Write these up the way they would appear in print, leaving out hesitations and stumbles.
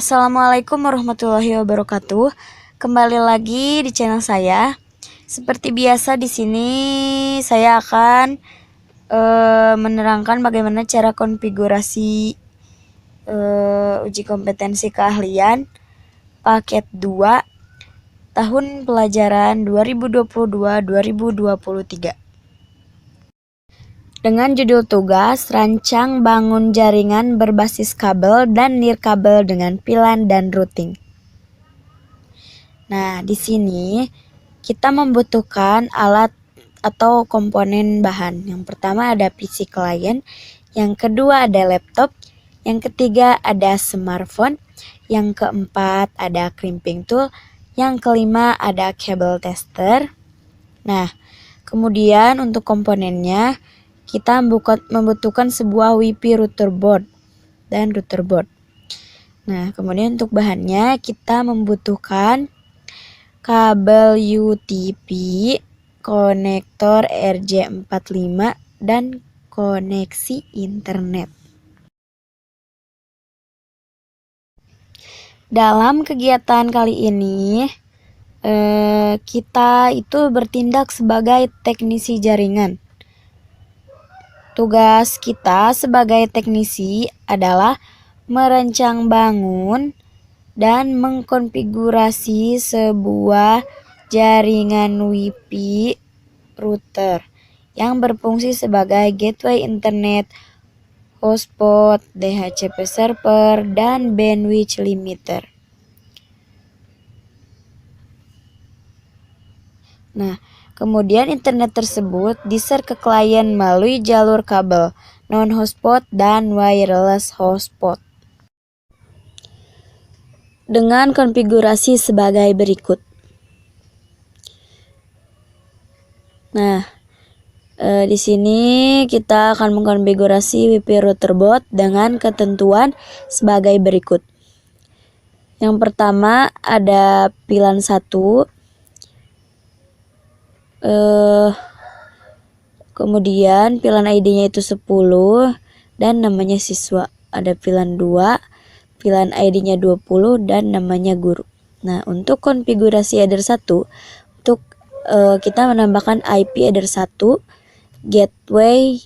Assalamualaikum warahmatullahi wabarakatuh. Kembali lagi di channel saya. Seperti biasa di sini saya akan menerangkan bagaimana cara konfigurasi uji kompetensi keahlian paket 2 tahun pelajaran 2022-2023. Dengan judul tugas, rancang bangun jaringan berbasis kabel dan nirkabel dengan VLAN dan routing. Nah, di sini kita membutuhkan alat atau komponen bahan. Yang pertama ada PC client, yang kedua ada laptop, yang ketiga ada smartphone, yang keempat ada crimping tool, yang kelima ada cable tester. Nah, kemudian untuk komponennya kita membutuhkan sebuah WiFi router board dan router board. Nah, kemudian untuk bahannya kita membutuhkan kabel UTP, konektor RJ45, dan koneksi internet. Dalam kegiatan kali ini, kita itu bertindak sebagai teknisi jaringan. Tugas kita sebagai teknisi adalah merancang bangun dan mengkonfigurasi sebuah jaringan WiFi router yang berfungsi sebagai gateway internet, hotspot, DHCP server, dan bandwidth limiter. Nah, kemudian internet tersebut di-share ke klien melalui jalur kabel, non-hotspot, dan wireless hotspot. Dengan konfigurasi sebagai berikut. Nah, di sini kita akan mengkonfigurasi WiFi router board dengan ketentuan sebagai berikut. Yang pertama ada VLAN 1. Kemudian VLAN ID-nya itu 10 dan namanya siswa. Ada VLAN 2, VLAN ID-nya 20 dan namanya guru. Nah, untuk konfigurasi header 1, untuk kita menambahkan IP header 1, gateway,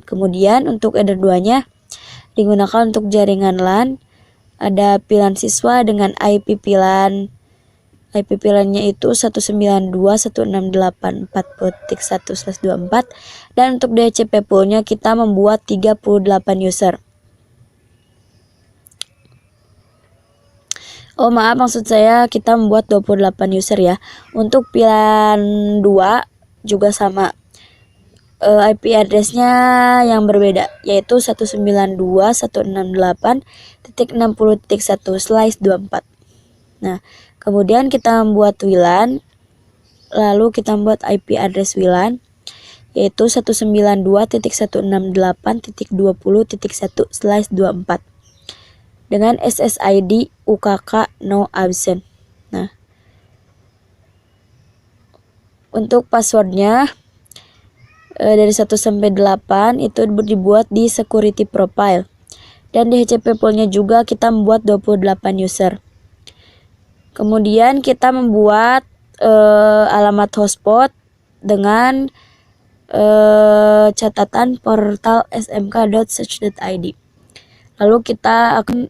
kemudian untuk header 2-nya digunakan untuk jaringan LAN. Ada VLAN siswa dengan IP VLAN-nya itu 192.168.40.1/24, dan untuk DHCP poolnya kita membuat 38 user. Oh maaf, maksud saya kita membuat 28 user ya. Untuk VLAN 2 juga sama, IP address-nya yang berbeda, yaitu 192.168.60.1/24. Nah, kemudian kita membuat WLAN, lalu kita membuat IP address WLAN, yaitu 192.168.20.1/24 dengan SSID UKK no absent. Nah, untuk passwordnya dari 1 sampai 8 itu dibuat di security profile, dan di DHCP poolnya juga kita membuat 28 user. Kemudian kita membuat alamat hotspot dengan catatan portal smk.search.id. Lalu kita akan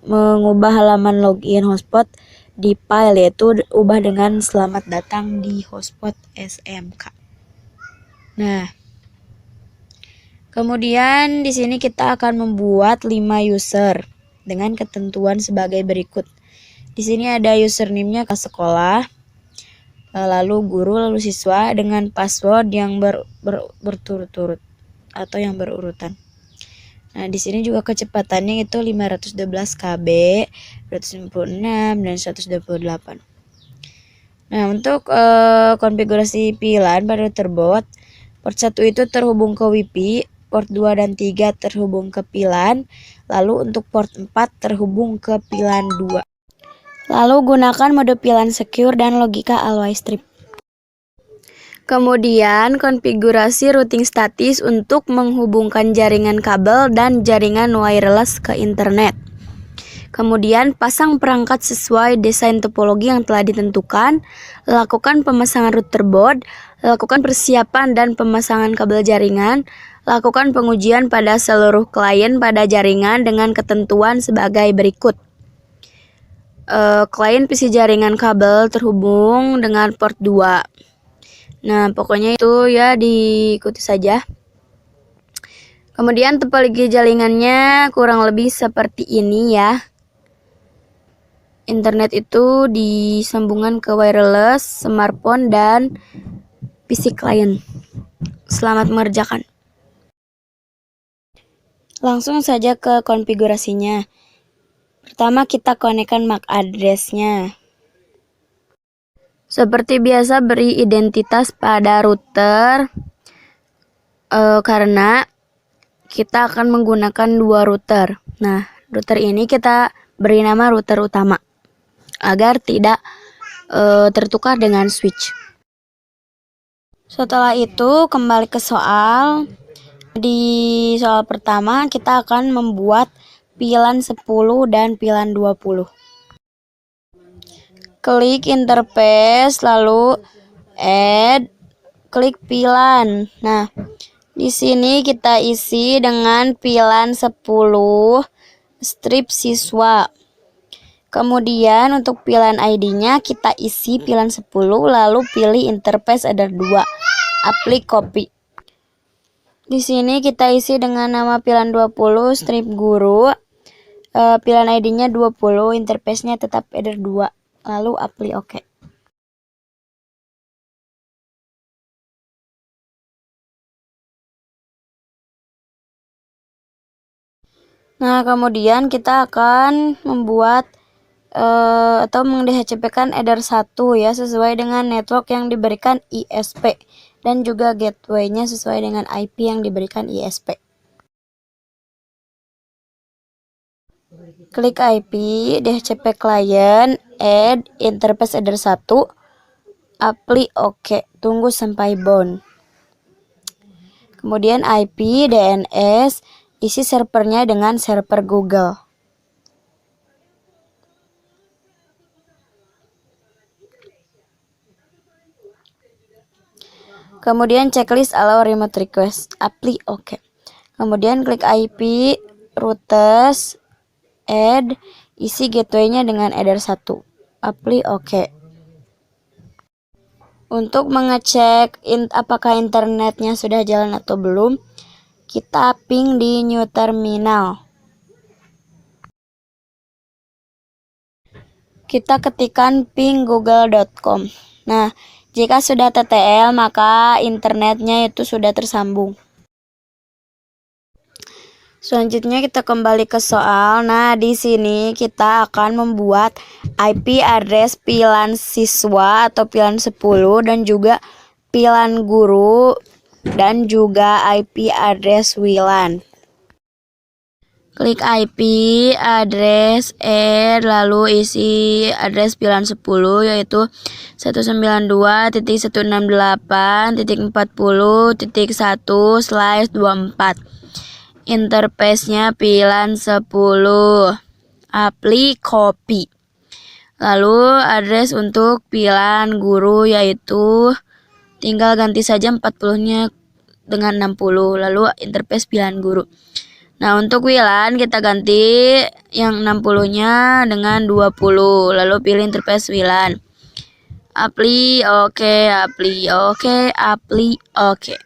mengubah halaman login hotspot di file, yaitu ubah dengan selamat datang di hotspot SMK. Nah, kemudian di sini kita akan membuat 5 user dengan ketentuan sebagai berikut. Di sini ada username-nya ke sekolah, lalu guru, lalu siswa dengan password yang berturut-turut atau yang berurutan. Nah, di sini juga kecepatannya itu 512 KB, 256 dan 128. Nah, untuk konfigurasi VLAN pada router board, port 1 itu terhubung ke WiFi, port 2 dan 3 terhubung ke VLAN, lalu untuk port 4 terhubung ke VLAN 2. Lalu gunakan mode VLAN secure dan logika always strip. Kemudian konfigurasi routing statis untuk menghubungkan jaringan kabel dan jaringan wireless ke internet. Kemudian pasang perangkat sesuai desain topologi yang telah ditentukan, lakukan pemasangan router board, lakukan persiapan dan pemasangan kabel jaringan, lakukan pengujian pada seluruh klien pada jaringan dengan ketentuan sebagai berikut. Klien PC jaringan kabel terhubung dengan port 2. Nah, pokoknya itu ya diikuti saja. Kemudian topologi jaringannya kurang lebih seperti ini ya. Internet itu disambungkan ke wireless, smartphone, dan PC client. Selamat mengerjakan. Langsung saja ke konfigurasinya. Pertama kita konekkan MAC address-nya. Seperti biasa beri identitas pada router karena kita akan menggunakan dua router. Nah, router ini kita beri nama router utama agar tidak tertukar dengan switch. Setelah itu kembali ke soal. Di soal pertama kita akan membuat VLAN 10 dan VLAN 20. Klik interface lalu add, klik VLAN. Nah, di sini kita isi dengan VLAN 10 strip siswa. Kemudian untuk VLAN ID-nya kita isi VLAN 10 lalu pilih interface ada 2. Aplik copy. Di sini kita isi dengan nama VLAN 20 strip guru. VLAN ID-nya 20, interface-nya tetap header 2. Lalu aplik oke. Nah, kemudian kita akan membuat atau meng-DHCP-kan header 1 ya sesuai dengan network yang diberikan ISP dan juga gateway-nya sesuai dengan IP yang diberikan ISP. Klik IP, DHCP client, add, interface header 1, aplik oke, tunggu sampai bound. Kemudian IP, DNS, isi servernya dengan server Google. Kemudian checklist allow remote request, aplik oke. Kemudian klik IP, routers, add, isi gateway-nya dengan header 1, aplik oke. Untuk mengecek apakah internetnya sudah jalan atau belum, kita ping di new terminal. Kita ketikkan ping google.com. Nah, jika sudah TTL maka internetnya itu sudah tersambung. Selanjutnya kita kembali ke soal. Nah, di sini kita akan membuat IP address VLAN siswa atau VLAN 10 dan juga VLAN guru dan juga IP address WLAN. Klik IP, address, add, lalu isi address VLAN 10 yaitu 192.168.40.1/24. Interface-nya VLAN 10. Aplik copy. Lalu address untuk VLAN guru yaitu tinggal ganti saja 40-nya dengan 60. Lalu interface VLAN guru. Nah, untuk WLAN kita ganti yang 60-nya dengan 20. Lalu pilih interface WLAN. Aplik oke, aplik oke, aplik oke.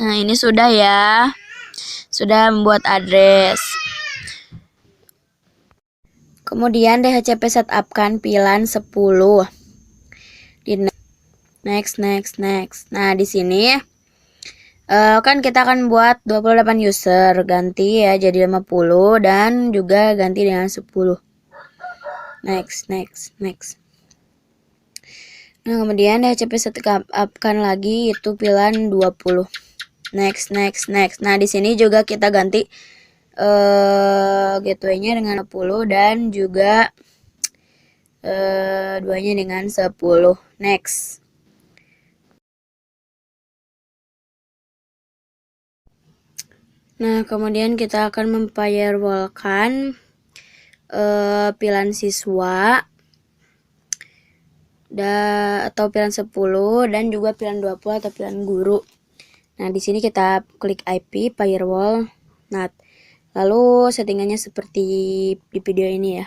Nah, ini sudah ya. Sudah membuat address. Kemudian DHCP setup kan VLAN 10. Di next. Nah, di sini kan kita akan buat 28 user, ganti ya jadi 50 dan juga ganti dengan 10. Next. Nah, kemudian DHCP setup kan lagi itu VLAN 20. Next. Nah, di sini juga kita ganti gateway-nya dengan 10 dan juga duanya dengan 10. Next. Nah, kemudian kita akan memfirewall-kan pilihan siswa atau pilihan 10 dan juga pilihan 20 atau pilihan guru. Nah, di sini kita klik IP firewall NAT. Lalu settingannya seperti di video ini ya.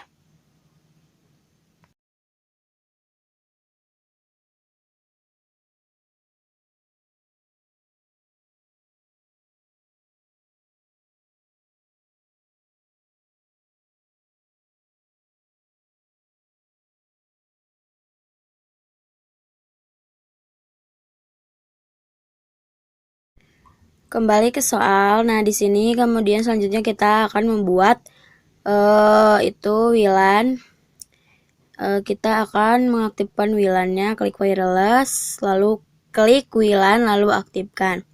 Kembali ke soal. Nah, di sini kemudian selanjutnya kita akan membuat itu WLAN. Kita akan mengaktifkan WLAN-nya, klik wireless, lalu klik WLAN, lalu aktifkan.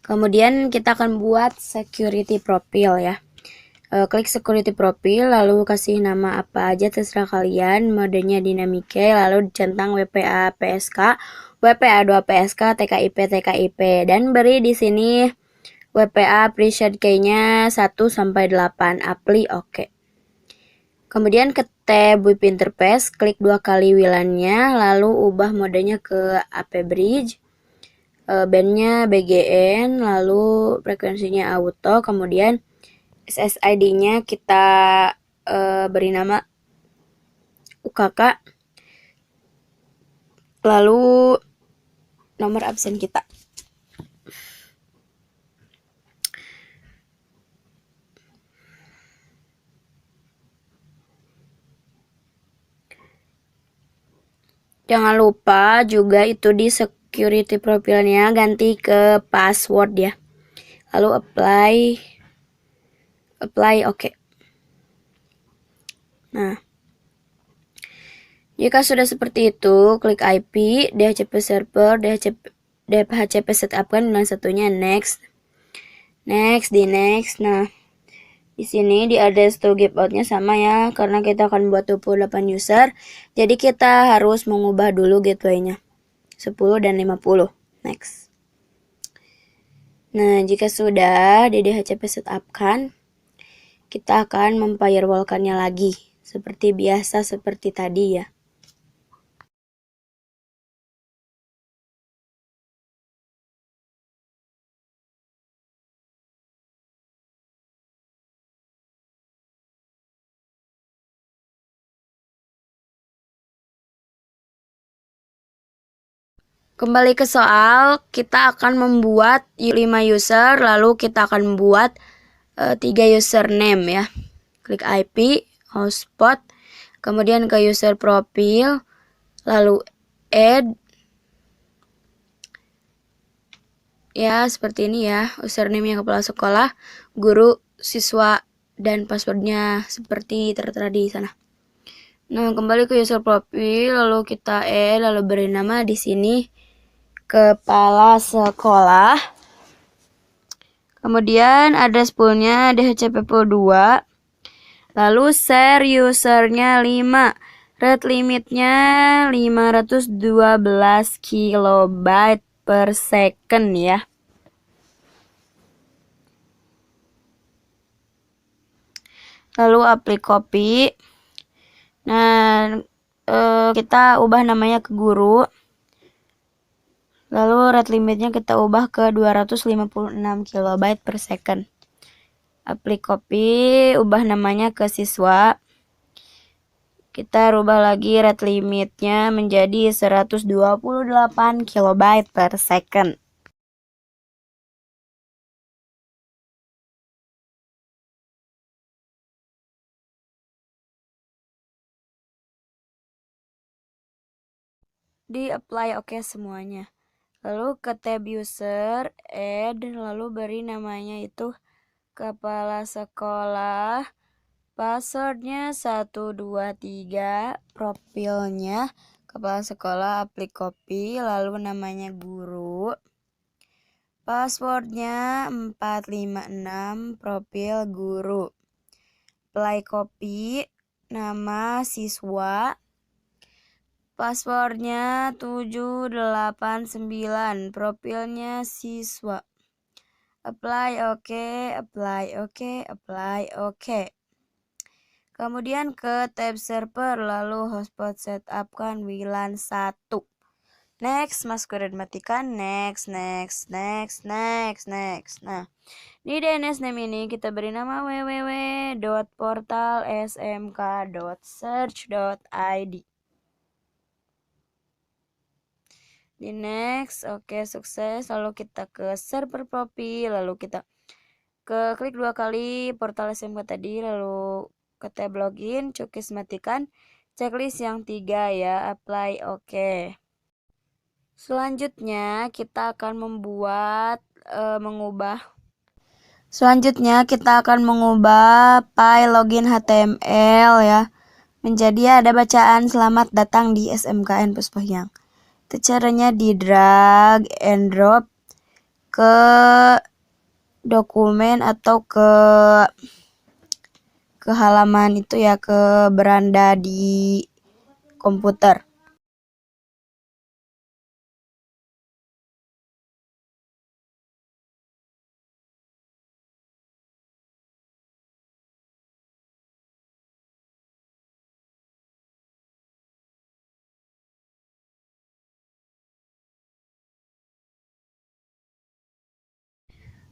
Kemudian kita akan buat security profile ya. Klik security profile, lalu kasih nama apa aja terserah kalian, modenya dynamic key, lalu centang WPA PSK, WPA2 PSK, TKIP, dan beri di sini WPA preset key-nya 1 sampai 8, apply oke. Kemudian ke tab WIP interface, klik 2 kali WLAN-nya, lalu ubah modenya ke AP bridge, bandnya BGN, lalu frekuensinya auto, kemudian SSID-nya kita beri nama UKK, lalu nomor absen kita. Jangan lupa juga itu di security profile-nya ganti ke password ya. Lalu apply oke. Nah, jika sudah seperti itu, klik IP, DHCP server, DHCP setupkan dengan satunya next. Di next. Nah, di sini di address to give out-nya sama ya, karena kita akan buat 28 user. Jadi kita harus mengubah dulu gateway-nya. 10 dan 50. Next. Nah, jika sudah di DHCP setupkan, kita akan memfirewallkannya lagi. Seperti biasa, seperti tadi ya. Kembali ke soal, kita akan membuat 5 user, lalu kita akan membuat 3 username ya. Klik IP, hotspot, kemudian ke user profile, lalu add. Ya, seperti ini ya, username-nya kepala sekolah, guru, siswa, dan passwordnya seperti tertera di sana. Nah, kembali ke user profile, lalu kita add, lalu beri nama di sini kepala sekolah. Kemudian address poolnya DHCP pool 2. Lalu share usernya 5. Rate limitnya 512 kilobyte per second ya. Lalu apply copy. Nah, kita ubah namanya ke guru. Lalu rate limitnya kita ubah ke 256 kilobyte per second. Apply copy, ubah namanya ke siswa. Kita rubah lagi rate limitnya menjadi 128 kilobyte per second. Di apply oke semuanya. Lalu ke tab user, add, lalu beri namanya itu kepala sekolah, passwordnya 123, profilnya kepala sekolah, apply copy, lalu namanya guru, passwordnya 456, profil guru, apply copy, nama siswa, passwordnya 789, profilnya siswa. Apply oke, apply oke, apply oke. Kemudian ke tab server, lalu hotspot setup kan WLAN 1. Next, masuk ke matikan, next. Nah, di DNS name ini kita beri nama www.portalsmk.search.id. Di next, oke, sukses. Lalu kita ke server profil, lalu kita klik 2 kali portal SMK tadi, lalu ke tab login, cookies matikan, checklist yang 3 ya, apply, oke. Selanjutnya kita akan mengubah file login HTML ya menjadi ada bacaan selamat datang di SMKN Puspahyang. Itu caranya di drag and drop ke dokumen atau ke halaman itu ya, ke beranda di komputer.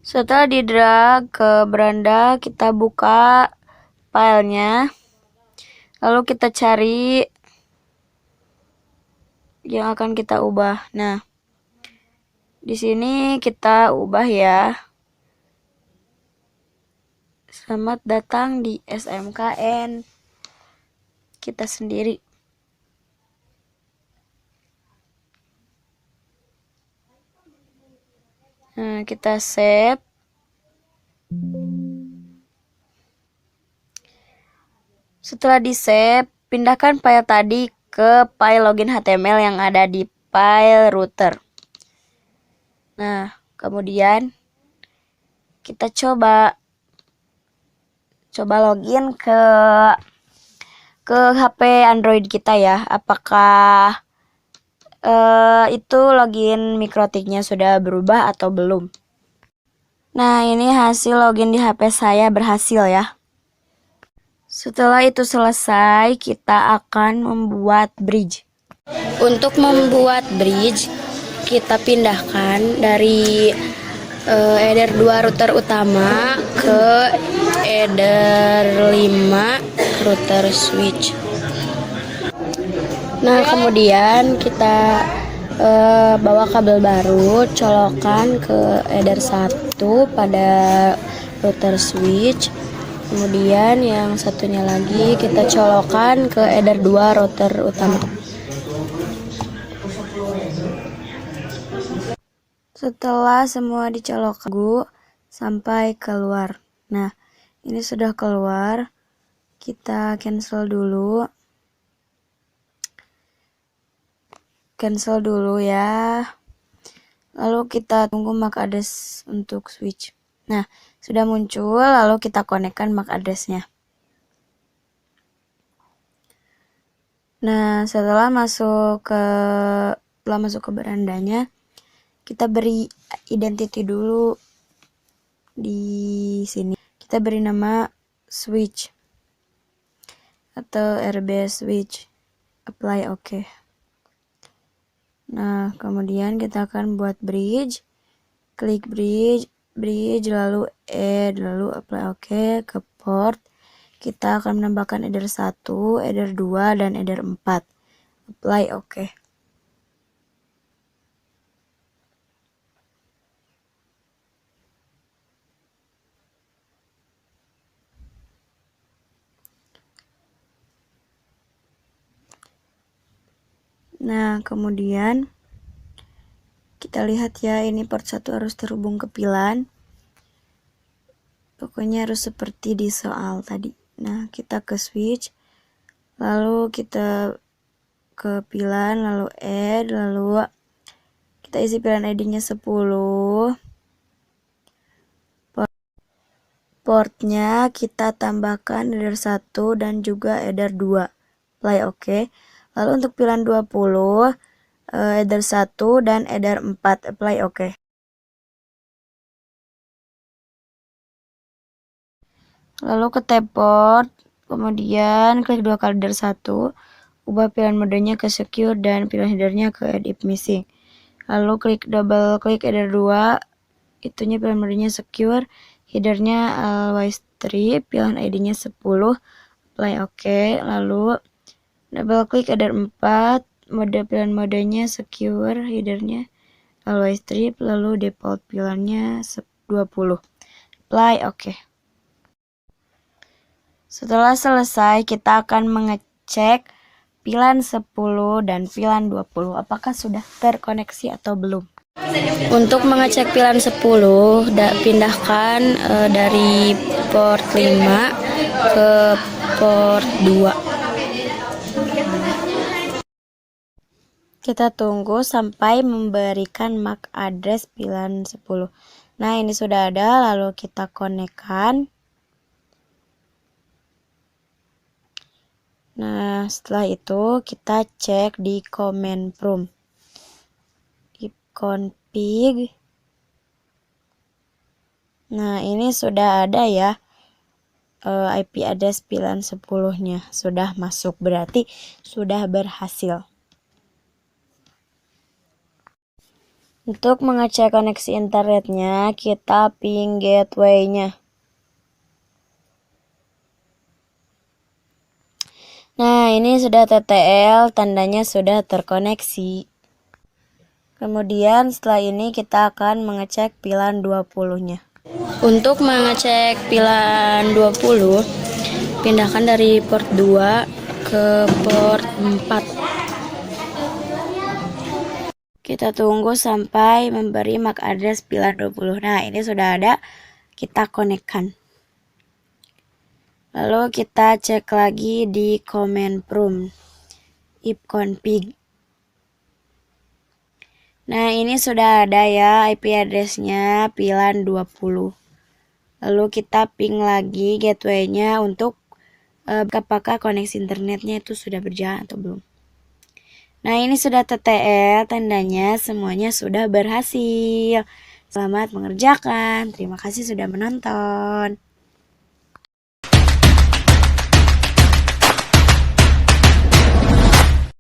Setelah di drag ke beranda, kita buka filenya, lalu kita cari yang akan kita ubah. Nah, di sini kita ubah ya. Selamat datang di SMKN kita sendiri. Nah, kita save. Setelah di save, pindahkan file tadi ke file login HTML yang ada di file router. Nah, kemudian kita coba login ke HP Android kita ya. Apakah itu login mikrotiknya sudah berubah atau belum? Nah, ini hasil login di HP saya berhasil ya. Setelah itu selesai, kita akan membuat bridge. Untuk membuat bridge, kita pindahkan dari header 2 router utama ke header 5 router switch. Nah, kemudian kita bawa kabel baru, colokan ke header 1 pada router switch. Kemudian yang satunya lagi kita colokan ke header 2 router utama. Setelah semua dicolok sampai keluar. Nah, ini sudah keluar. Kita cancel dulu. Cancel dulu ya. Lalu kita tunggu MAC address untuk switch. Nah, sudah muncul, lalu kita konekkan MAC address-nya. Nah, setelah masuk ke berandanya, kita beri identity dulu di sini. Kita beri nama switch atau RB switch. Apply oke. Nah, kemudian kita akan buat bridge. Klik bridge, lalu add, lalu apply oke ke port. Kita akan menambahkan header 1, header 2, dan header 4. Apply oke. Nah, kemudian kita lihat ya, ini port 1 harus terhubung ke pilan. Pokoknya harus seperti di soal tadi. Nah, kita ke switch, lalu kita ke pilan, lalu add, lalu kita isi pilan ID-nya 10. Portnya kita tambahkan header 1 dan juga header 2. Apply oke. Lalu untuk pilan 20, header 1 dan header 4. Apply oke. Lalu ke tab port, Kemudian klik dua kali dari 1, ubah pilihan modenya ke secure dan pilihan headernya ke add if missing. Lalu double klik header 2, itunya pilihan modenya secure, headernya always 3, pilihan ID-nya 10, apply OK. Lalu double klik header 4, pilihan modenya secure, headernya always 3, lalu default pilihannya 20, apply OK. Setelah selesai, kita akan mengecek pilihan 10 dan pilihan 20 apakah sudah terkoneksi atau belum. Untuk mengecek pilihan 10, pindahkan dari port 5 ke port 2. Kita tunggu sampai memberikan MAC address pilihan 10. Nah, ini sudah ada, lalu kita konekkan. Nah, setelah itu kita cek di command prompt. Ipconfig. Nah, ini sudah ada ya. IP address pilihan 10-nya sudah masuk, berarti sudah berhasil. Untuk mengecek koneksi internetnya, kita ping gateway-nya. Nah, ini sudah TTL, tandanya sudah terkoneksi. Kemudian setelah ini kita akan mengecek pilihan 20-nya. Untuk mengecek pilihan 20, pindahkan dari port 2 ke port 4. Kita tunggu sampai memberi MAC address pilihan 20. Nah, ini sudah ada, kita konekkan. Lalu kita cek lagi di command prompt ipconfig. Nah, ini sudah ada ya IP address-nya pilihan 20. Lalu kita ping lagi gateway-nya untuk apakah koneksi internetnya itu sudah berjalan atau belum. Nah, ini sudah TTL, tandanya semuanya sudah berhasil. Selamat mengerjakan. Terima kasih sudah menonton.